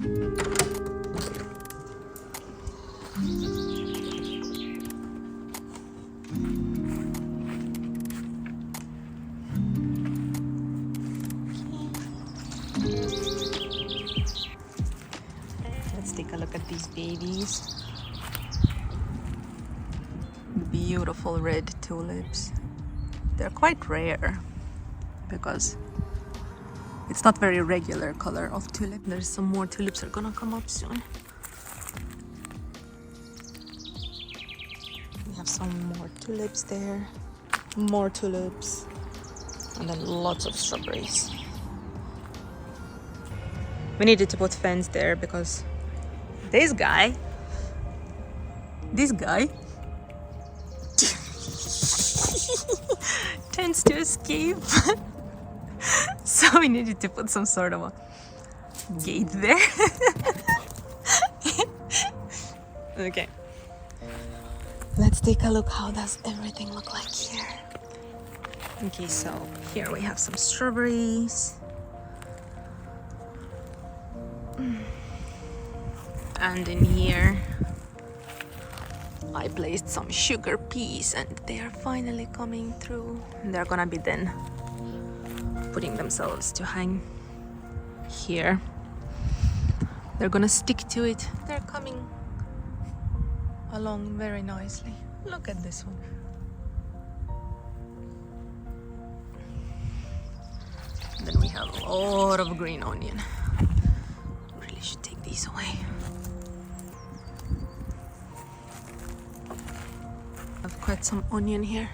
Let's take a look at these babies. Beautiful red tulips. They're quite rare because it's not very regular color of tulip. There's some more tulips that are gonna come up soon. We have some more tulips there, more tulips, and then lots of strawberries. We needed to put fence there because this guy tends to escape. So we needed to put some sort of a gate there. Okay. Let's take a look. How does everything look like here? Okay, so here we have some strawberries. And in here I placed some sugar peas and they are finally coming through. They're gonna be then putting themselves to hang here. They're gonna stick to it. They're coming along very nicely. Look at this one. Then we have a lot of green onion. Really should take these away. I've quite some onion here.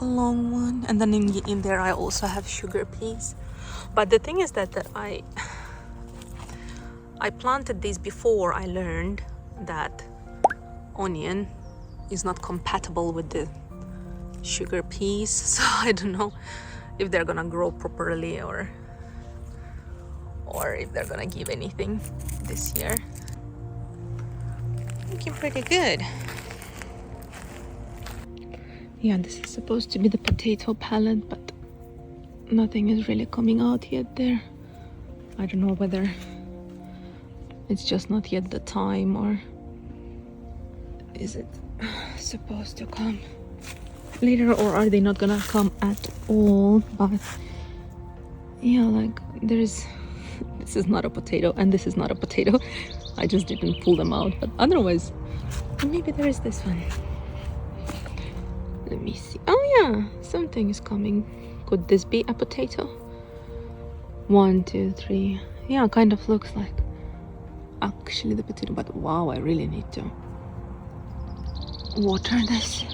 A long one. And then in there I also have sugar peas. But the thing is that I planted these before I learned that onion is not compatible with the sugar peas. So I don't know if they're gonna grow properly or if they're gonna give anything this year. Looking pretty good. Yeah, this is supposed to be the potato palette, but nothing is really coming out yet there. I don't know whether it's just not yet the time or is it supposed to come later, or are they not gonna come at all? But yeah, like this is not a potato and this is not a potato. I just didn't pull them out, but otherwise maybe there is this one. Let me see. Oh yeah, something is coming. Could this be a potato? 1, 2, 3. Yeah, kind of looks like actually the potato, but wow, I really need to water this.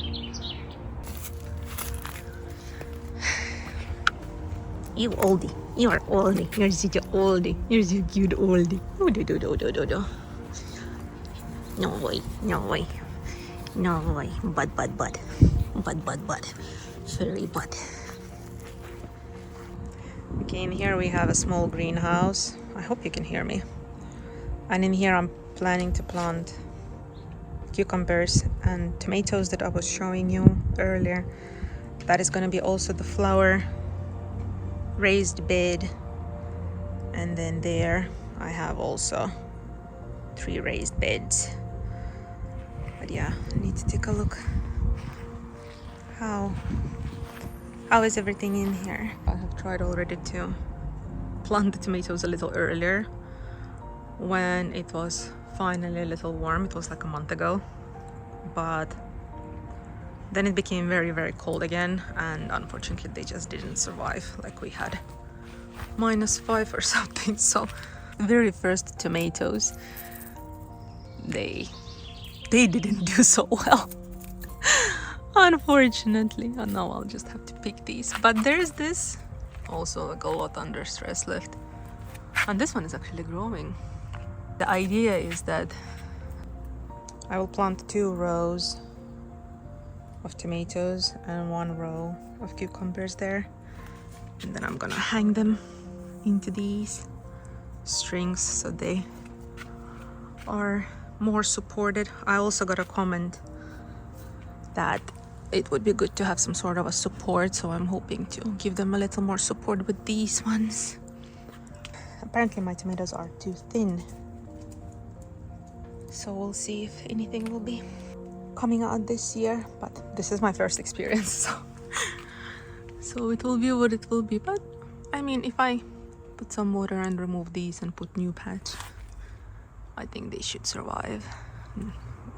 You oldie, you are oldie, you're such a oldie, you're so cute oldie. Oh, do. No way, no way, no way, bud, furry bud. Okay, in here we have a small greenhouse. I hope you can hear me. And in here I'm planning to plant cucumbers and tomatoes that I was showing you earlier. That is going to be also the flower raised bed. And then there I have also 3 raised beds. But yeah, I need to take a look. How is everything in here? I have tried already to plant the tomatoes a little earlier when it was finally a little warm. It was like a month ago, but then it became very, very cold again, and unfortunately they just didn't survive. Like we had -5 or something. So the very first tomatoes, they didn't do so well. Unfortunately, and now I'll just have to pick these. But there's this also like a lot under stress left, and this one is actually growing. The idea is that I will plant 2 rows of tomatoes and 1 row of cucumbers there, and then I'm gonna hang them into these strings so they are more supported. I also got a comment that it would be good to have some sort of a support, so I'm hoping to give them a little more support with these ones. Apparently my tomatoes are too thin. So we'll see if anything will be coming out this year. But this is my first experience, so it will be what it will be. But I mean, if I put some water and remove these and put new patch, I think they should survive.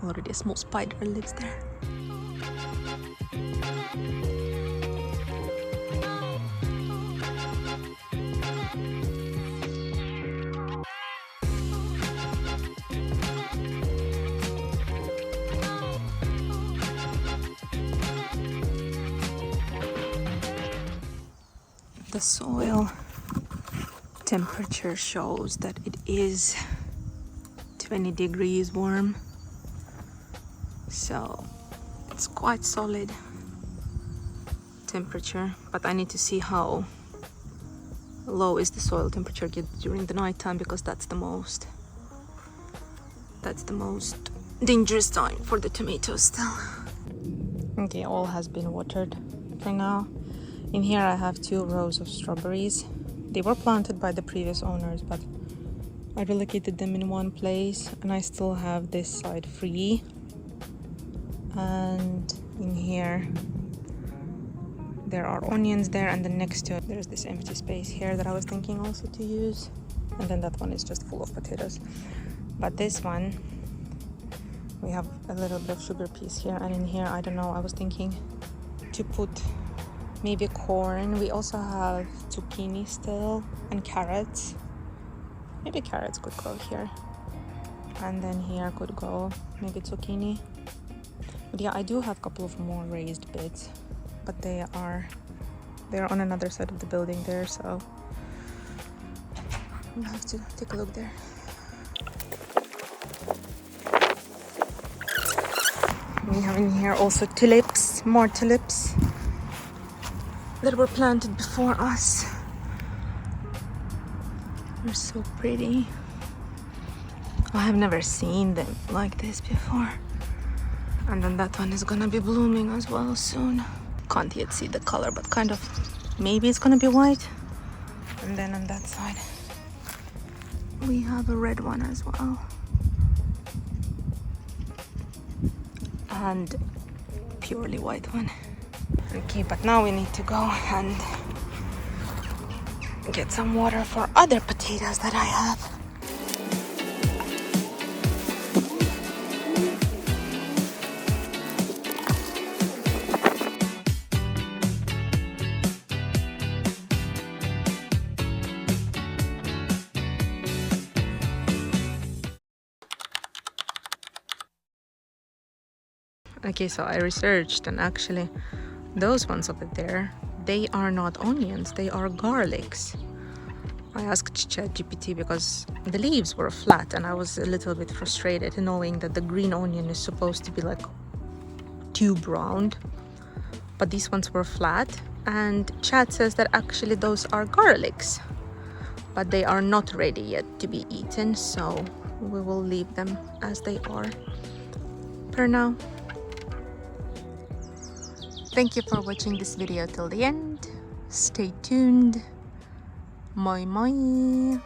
Already a small spider lives there. The soil temperature shows that it is 20 degrees warm, so it's quite solid temperature, but I need to see how low is the soil temperature during the night time, because that's the most dangerous time for the tomatoes still. Okay, all has been watered for now. In here I have 2 rows of strawberries. They were planted by the previous owners, but I relocated them in one place, and I still have this side free. And in here there are onions there, and then next to it there's this empty space here that I was thinking also to use, and then that one is just full of potatoes. But this one, we have a little bit of sugar peas here, and in here, I don't know, I was thinking to put maybe corn. We also have zucchini still, and carrots. Maybe carrots could go here, and then here could go maybe zucchini. But yeah, I do have a couple of more raised beds, but they're on another side of the building there, so we'll have to take a look there. We have in here also tulips, more tulips that were planted before us. They're so pretty. I have never seen them like this before. And then that one is gonna be blooming as well soon. Can't yet see the color, but kind of maybe it's gonna be white. And then on that side we have a red one as well, and purely white one. Okay, but now we need to go and get some water for other potatoes that I have. Okay, so I researched, and actually those ones over there, they are not onions, they are garlics. I asked ChatGPT because the leaves were flat, and I was a little bit frustrated knowing that the green onion is supposed to be like tube round, but these ones were flat, and Chat says that actually those are garlics, but they are not ready yet to be eaten, so we will leave them as they are for now. Thank you for watching this video till the end. Stay tuned. Moi moi!